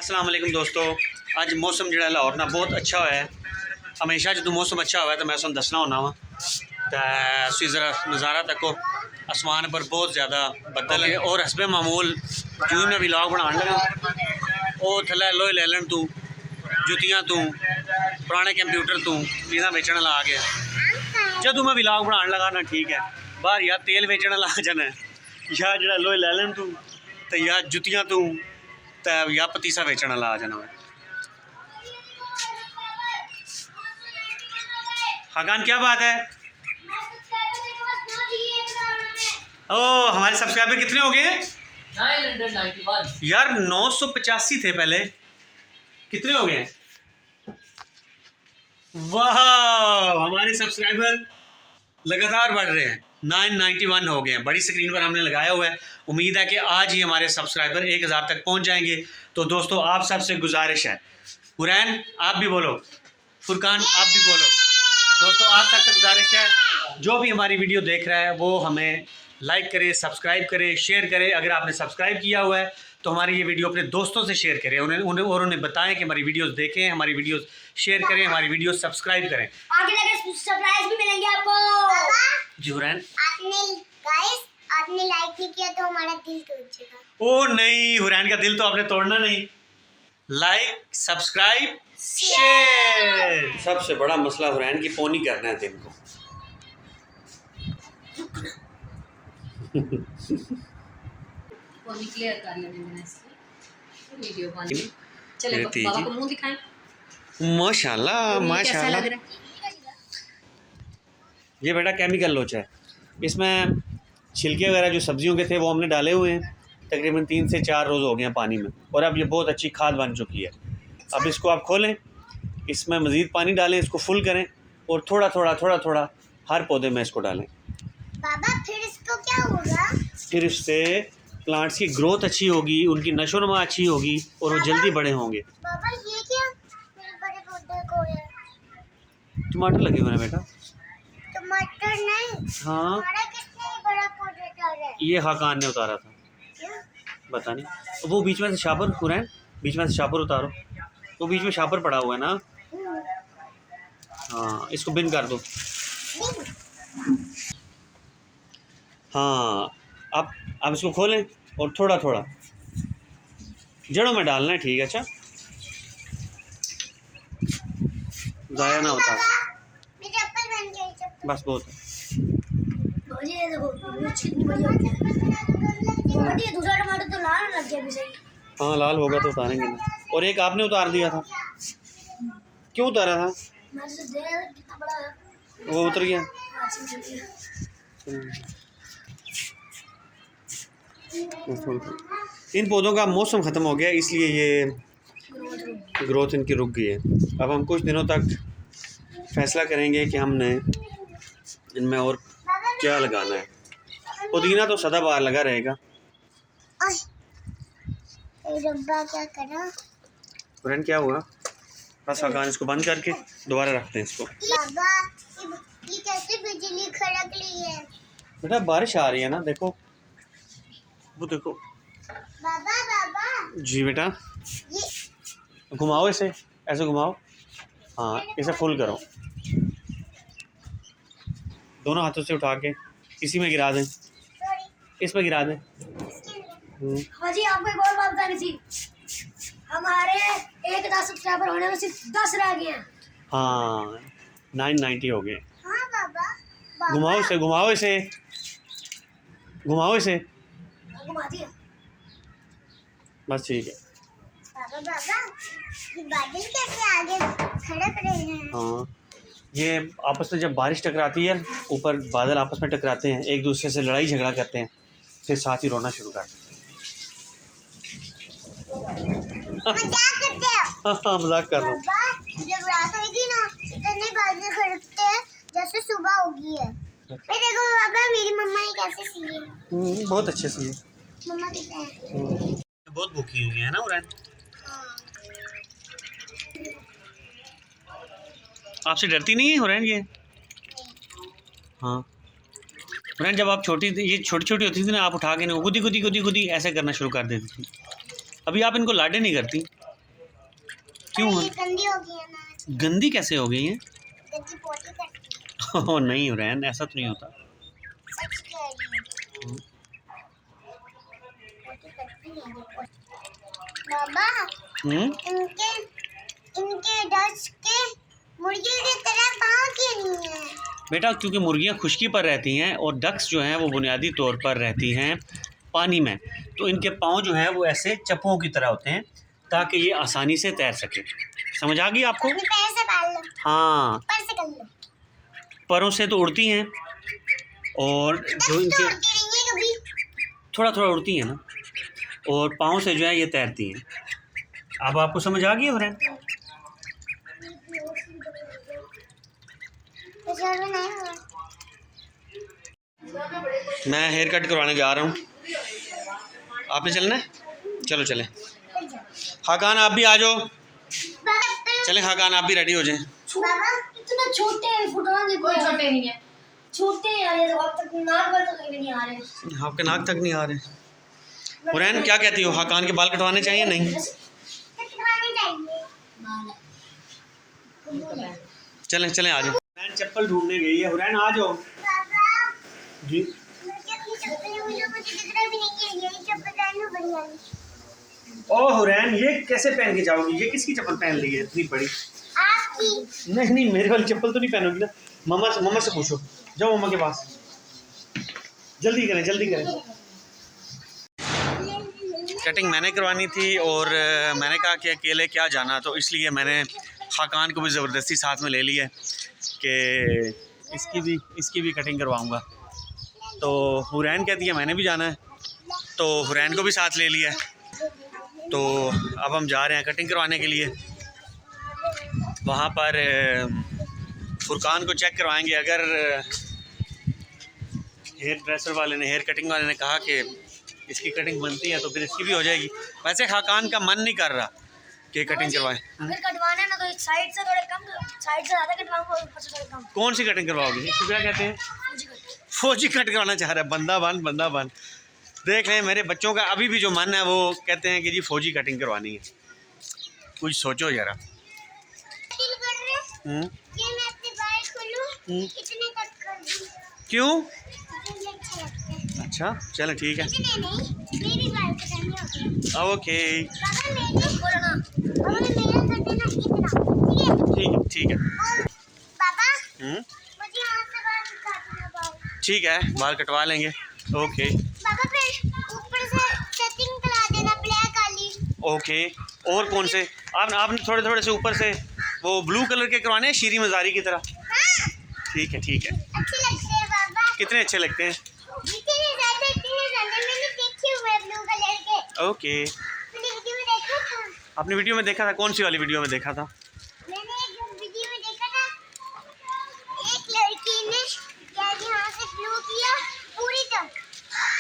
अस्सलाम वालेकुम दोस्तों। अज मौसम जो लाहौर ना बहुत अच्छा होया है। हमेशा जो मौसम अच्छा हुआ तो मैं तुहानू दसना होना वा तो ज़रा नज़ारा तको आसमान पर बहुत ज़्यादा बदल है और हसबे मामूल जो मैं व्लॉग बनाने लगा वो थले लोहे ले लैन तू जुतियाँ तू पुराने कंप्यूटर तू चीज़ा बेचने ला गया। जदों मैं व्लॉग बनाने लगा ना ठीक है बाहर या तेल बेचने ला जाना या जो लोहे ले लैन तू तो या जुतियाँ तू तो या पतीसा बेचने ला जाना है। हाकान क्या बात है? ओ हमारे सब्सक्राइबर कितने हो गए? 991 यार 985 थे पहले, कितने हो गए? वाह हमारे सब्सक्राइबर लगातार बढ़ रहे हैं, 991 हो गए हैं। बड़ी स्क्रीन पर हमने लगाया हुआ है। उम्मीद है कि आज ही हमारे सब्सक्राइबर 1000 तक पहुंच जाएंगे। तो दोस्तों आप सबसे गुजारिश है, हुरैन आप भी बोलो, फुरकान आप भी बोलो, दोस्तों आप सबसे गुजारिश है जो भी हमारी वीडियो देख रहा है वो हमें लाइक करे, सब्सक्राइब करे, शेयर करे। अगर आपने सब्सक्राइब किया हुआ है तो हमारी ये वीडियो अपने दोस्तों से शेयर करें, उन्हें बताएं कि हमारी वीडियोस देखें, हमारी वीडियोस शेयर करें, हमारी वीडियोस सब्सक्राइब करें। आगे जाके सरप्राइज भी मिलेंगे आपको। जी हुरैन आपने लाइक नहीं किया तो हमारा दिल टूट जाएगा। ओ नहीं, हुरैन का दिल तो आपने तोड़ना नहीं। Like subscribe share. सबसे बड़ा मसला हुरैन की पोनी करना है दिन को। पानी क्लियर कर लेने मैंने इसकी वीडियो पानी चले बाबा को मुंह दिखाएं। माशाल्लाह माशाल्लाह। ये बेटा केमिकल लोचा है, इसमें छिलके वगैरह जो सब्जियों के थे वो हमने डाले हुए हैं। तकरीबन 3 से 4 रोज़ हो गए हैं पानी में और अब ये बहुत अच्छी खाद बन चुकी है। अब इसको आप खोलें, इसमें मज़ीद पानी डालें, इसको फुल करें और थोड़ा थोड़ा हर पौधे में इसको डालें। बाबा फिर इसको क्या होगा? फिर इससे प्लांट्स की ग्रोथ अच्छी होगी, उनकी नशोनुमा अच्छी होगी और वो जल्दी बड़े होंगे। बाबा ये क्या मेरे बड़े पौधे को है? टमाटर लगे हुए हैं बेटा। टमाटर नहीं, हाँ हमारा कितने बड़ा पौधा डाला है? ये हाकान ने उतारा था, क्यों? पता नहीं। वो बीच में से शापर हुरैन, बीच में से शापर उतारो, वो बीच में शापर पड़ा हुआ है ना। हाँ इसको बिन कर दो। हाँ अब इसको खोलें और थोड़ा जड़ों में डालना है, ठीक है। अच्छा ज़ाया ना होता, मेरे चप्पल बन गई चप्पल। बस बहुत है। ये देखो मिर्च कितनी बड़ी होती है। ये दूसरा टमाटर तो लाल लग गया भी सही। हाँ लाल होगा तो उतारेंगे ना। और एक आपने उतार दिया था, क्यों उतारा था? मैं से दे कितना बड़ा है वो उतर गया। इन पौधों का मौसम ख़त्म हो गया इसलिए ये ग्रोथ इनकी रुक गई है। अब हम कुछ दिनों तक फैसला करेंगे कि हमने इनमें और क्या लगाना है। पुदीना तो सदाबहार लगा रहेगा। रब्बा क्या करा? फ्रेंड क्या हुआ? बस हाकान इसको बंद करके दोबारा रखते हैं इसको। बाबा ये कैसे बिजली खड़क रही है? बेटा बारिश आ रही है ना, देखो वो देखो। बाबा जी बेटा ये घुमाओ इसे, ऐसे घुमाओ। हाँ इसे फुल करो, दोनों हाथों से उठा के इसी में गिरा दें, इसमें गिरा दें। हाँ जी आपको एक और बात बतानी थी। हमारे 1000 सब्सक्राइबर होने में सिर्फ 10 रह गए हैं। हाँ 990 हो गए। हाँ बाबा घुमाओ इसे, घुमाओ इसे, घुमाओ इसे, घुमा दिया। बस ठीक है। बाबा ये बादल कैसे आगे खड़क रहे हैं? हाँ ये आपस में जब बारिश टकराती है, ऊपर बादल आपस में टकराते हैं, एक दूसरे से लड़ाई झगड़ा करते हैं, फिर साथ ही रोना शुरू कर देते हैं। मजाक करते हो? हाँ मजाक कर रहा हूँ। बाबा जब रात होगी ना इतने बादल खड़कते हैं जैसे सुबह होगी है। ये देखो बाबा मेरी मम्मा ने कैसे सी है। बहुत अच्छे से ये मम्मा कितने हैं? बहुत भूखी हुई है ना हुरैन। आपसे डरती नहीं है हुरैन ये? हाँ हुरैन जब आप छोटी थी, ये छोटी होती थी ना, आप उठा के ना गुदी गुदी गुदी गुदी ऐसे करना शुरू कर देती थी। अभी आप इनको लाडे नहीं करती। क्यों ये गंदी हो गई है ना। गंदी कैसे हो गई है? गंदी पोटी करती है। ओह नहीं हुरैन, ऐसा तो नहीं होता। सच कह रही हूँ। पोटी करती है ये पोटी। बाबा इनके इनके डच के मुर्गी की तरह पाँव क्यों नहीं है? बेटा क्योंकि मुर्गियाँ खुश्की पर रहती हैं और डक्स जो हैं वो बुनियादी तौर पर रहती हैं पानी में, तो इनके पाँव जो हैं वो ऐसे चप्पों की तरह होते हैं ताकि ये आसानी से तैर सके। समझ आ गई आपको? अपने पैर से पाल लो। हाँ, पैर से कर लो। परों से तो उड़ती हैं और जो इनके उड़ती नहीं है कभी। थोड़ा थोड़ा उड़ती हैं ना, और पाँव से जो है ये तैरती हैं। अब आपको समझ आ गई है हुरैन? मैं हेयर कट करवाने जा रहा हूँ, आपने चलना है? चलो चलें। हाकान आप भी आ जाओ, चलें हाकान आप भी रेडी हो जाएं। बाबा इतना छोटे हैं, फुटबॉल के कोई छोटे नहीं है। छोटे हैं यार, ये अब तक नाक वाल तक नहीं आ रहे। आपके नाक तक नहीं आ रहे। हुरैन क्या कहती हो, हाकान के बाल कटवाने चाहिए नहीं? कटवाने चाहिए। चलें चलें आ जाओ। हुरैन चप्पल ढूंढने गई है। हुरैन आ जाओ। बाबा जी मुझे अपनी चप्पल मुझे दिख भी नहीं है। यही चप्पल पहनूं बढ़िया वाली। ओ हुरैन ये कैसे पहन के जाओगी? ये किसकी चप्पल पहन ली है इतनी बड़ी? आपकी। नहीं नहीं, मेरे वाली चप्पल तो नहीं पहनोगी ना। मम्मा से पूछो, जाओ मम्मा के पास, जल्दी करें जल्दी करें। कटिंग मैंने करवानी थी और मैंने कहा कि अकेले क्या जाना, तो इसलिए मैंने हाकान को भी ज़बरदस्ती साथ में ले लिया कि इसकी भी कटिंग करवाऊँगा। तो हुरैन कहती है मैंने भी जाना है, तो हुरैन को भी साथ ले लिया। तो अब हम जा रहे हैं कटिंग करवाने के लिए। वहाँ पर फुरकान को चेक करवाएंगे। अगर हेयर ड्रेसर वाले ने, हेयर कटिंग वाले ने कहा कि इसकी कटिंग बनती है तो फिर इसकी भी हो जाएगी। वैसे खाकान का मन नहीं कर रहा कि कटिंग करवाएं। अगर कटवाना है ना तो एक साइड से थोड़े कम, साइड से ज़्यादा कटवाऊंगा और ऊपर से थोड़े कम। कौन सी कटिंग करवाओगी? इसको क्या कहते हैं? फौजी कट करवाना चाह रहा है। बंदा बन। देख लें, मेरे बच्चों का अभी भी जो मन है वो कहते हैं कि जी फौजी कटिंग करवानी है। कुछ सोचो ज़रा। ये मैं अपने बाल खोलूं, इतने कट कर दूं। क्यों? मुझे अच्छा लगता है। अच्छा चलो ठीक है। इतने नहीं, मेरी बाल कटानी होगी। ओके बाबा मेरे बोलना, बाबा मेरा कर देना इतना, ठीक है। और बाबा हम्म मुझे यहाँ से बाल काटना बाल। ठीक है, बाल कटवा लेंगे। ओके बाबा फिर ऊपर से सेटिंग करा देना ब्लैक वाली। ओके। और कौन से? आपने थोड़े से ऊपर से वो ब्लू कलर के करवाने हैं, शीरी मज़ारी की तरह? हाँ ठीक है। अच्छे लगते हैं बाबा। कितने अच्छे लगते हैं? इतने ज़्यादा मैंने देखे हुए ब्लू कलर के। ओके। मैंने वीडियो में देखा था। आपने वीडियो में देखा था? कौन सी वाली वीडियो में देखा था? मैंने एक वीडियो में देखा था, एक लड़की ने यहाँ से ब्लू किया पूरी तक,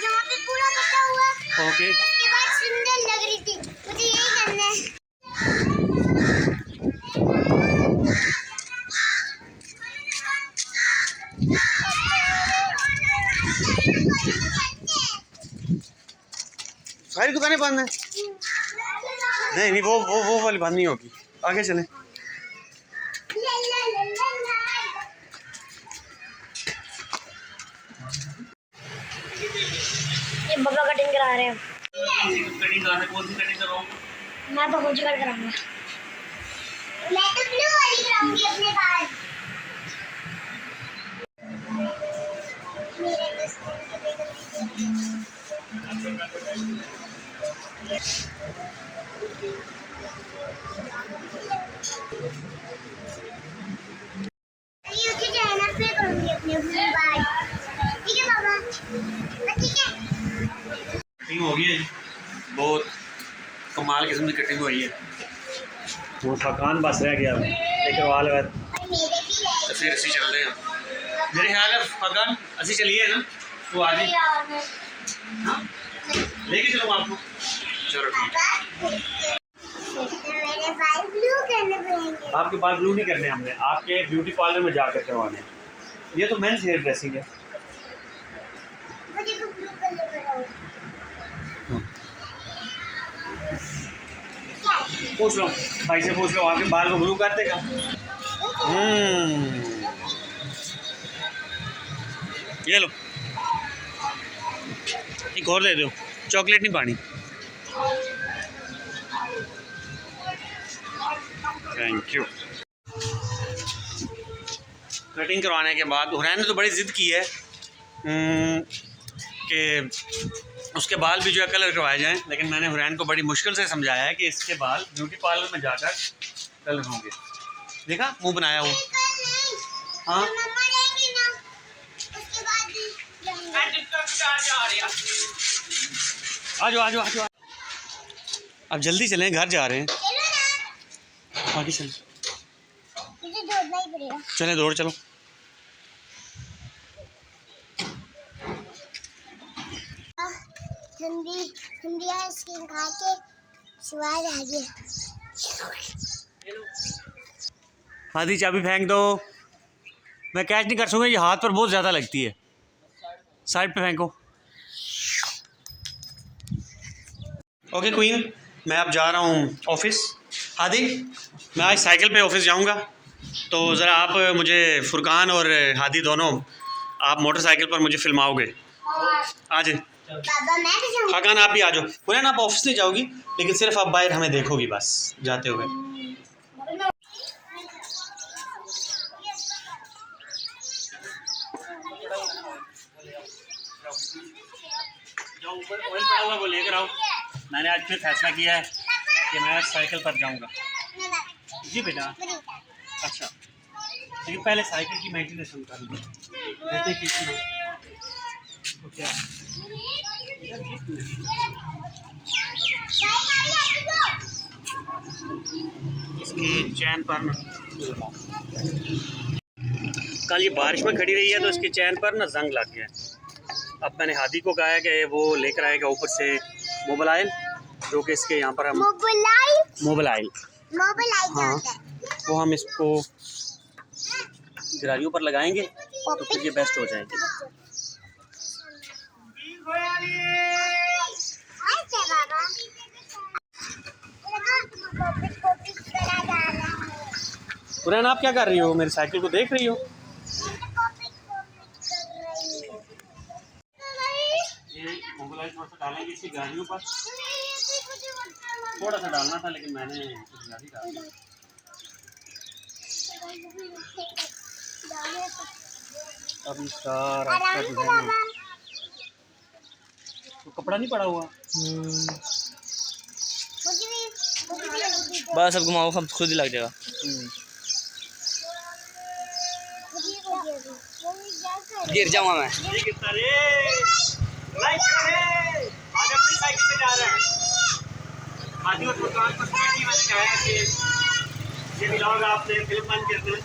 यहाँ पे पूरा कटा हुआ। ओके। उसके बाद सुंदर लग रही थी। मुझे यही करना है। सारी दुकानें बंद हैं? नहीं वो वाली बंद नहीं होगी। आगे चलें। ये बब्बा कटिंग करा रहे हैं। कटिंग कौन सी कटिंग करवाऊँ? मैं तो फौजी कट कराऊंगा। मैं तो ब्लू वाली कराऊंगी अपने बाल। मेरे दोस्तों को देखो। यूट्यूब चैनल पे करूंगी अपने ब्लू बाल। ठीक है बाबा? ठीक है। कटिंग हो गई है जी, बहुत कमाल किस्म की कटिंग हुई है। वो थकान बस रह गया एक वाल है तो फिर असी चल रहे हैं। मेरे ख्याल है थकान असी चलिए ना तो आज ही लेके चलूँ आपको। चलो ठीक है। मेरे बाल ब्लू करने पड़ेंगे। आपके बाल ब्लू नहीं करने हमने, आपके ब्यूटी पार्लर में जाकर करवाने। ये तो मेंस हेयर ड्रेसिंग है। मुझे तो ब्लू कलर कराओ। क्या पूछ लो भाई से, पूछ लो आपके बाल को ब्लू कर देगा। ये लो, एक और दे दो, चॉकलेट नहीं पानी। Thank you. कटिंग करवाने के बाद हुरैन ने तो बड़ी ज़िद की है कि उसके बाल भी जो है कलर करवाए जाएं, लेकिन मैंने हुरैन को बड़ी मुश्किल से समझाया है कि इसके बाल ब्यूटी पार्लर में जाकर कलर होंगे। देखा मुंह बनाया वो। हाँ आ जाओ आ जाओ आ जाओ। अब जल्दी चलें, घर जा रहे हैं। आगे चलें, चलें दौड़ चलो। ठंडी ठंडी आइसक्रीम खा के स्वाद आ गया। आधी चाबी फेंक दो, मैं कैच नहीं कर सकूँगा, ये हाथ पर बहुत ज़्यादा लगती है। साइड पे फेंको। ओके क्वीन, मैं अब जा रहा हूँ ऑफिस। हादी, मैं आज साइकिल पे ऑफिस जाऊँगा, तो ज़रा आप मुझे फुरकान और हादी दोनों आप मोटरसाइकिल पर मुझे फिल्माओगे आज। बाबा मैं भी जाऊँ। खाकान आप भी आ जाओ। पुराना आप ऑफिस नहीं जाओगी, लेकिन सिर्फ आप बाहर हमें देखोगी बस जाते हुए। जाओ ऊपर ऑयल पड़ा हुआ वो लेकर आओ। मैंने आज फिर फैसला किया है कि मैं साइकिल पर जाऊंगा। जी बेटा। अच्छा, लेकिन पहले साइकिल की मेंटेनेंस कर लो। कहते कितना तो क्या इसकी चैन पर ना, कल ये बारिश में खड़ी रही है तो इसके चैन पर ना जंग लग गया। अब मैंने हादी को कहा है कि वो लेकर आएगा ऊपर से मोबाइल, जो कि इसके यहाँ पर हम मोबाइल हाँ, वो हम इसको गिरारियों पर लगाएंगे तो फिर ये बेस्ट हो जाएंगे। पुराना आप क्या कर रही हो? मेरी साइकिल को देख रही हो? ये मोबाइल थोड़ा सा डालेंगे इसकी गाड़ियों पर, थोड़ा सा डालना था लेकिन मैंने कुछ ज़्यादा डाल दिया। अब इसका रास्ता जो है ना, तो कपड़ा नहीं पड़ा हुआ। बस अब घुमाओ, हम खुद ही लग जाएगा। गिर जाऊंगा मैं। आज अपनी साइकिल पे जा रहे हैं। आदि और दुकान पर मैंने कहा है कि ये व्लॉग आपने फिल्म बंद कर दें।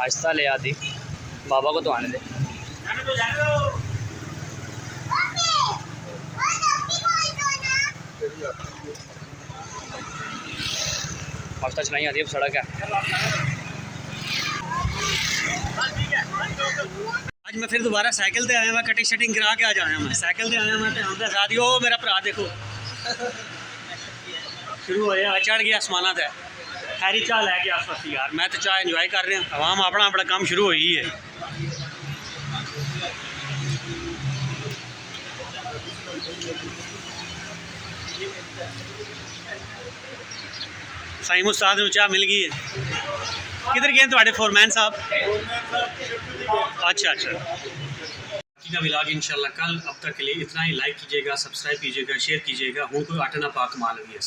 आहिस्ता ले आदि, बाबा को तो आने दे। आहिस्ता चलाई आदि, अब सड़क है। आज मैं फिर दोबारा साइकिल से आया, मैं कटिंग शटिंग करा के आ जाया। मैं साइकिल से आया, मैं हमने शादी हो मेरा भरा देखो शुरू होया, चढ़ गया आसमाना से। खैरी चाह लै गया आस यार, मैं तो चाह इंजॉय कर रहे हैं। आवाम अपना अपना काम शुरू हो ही है। साईं उस्ताद नूं चाह मिल गई है। किधर गए थोड़े फोरमैन साहब? अच्छा अच्छा, का व्लॉग इंशाल्लाह कल। अब तक के लिए इतना ही। लाइक कीजिएगा, सब्सक्राइब कीजिएगा, शेयर कीजिएगा। हूँ कोई आटना पाक मालवी है।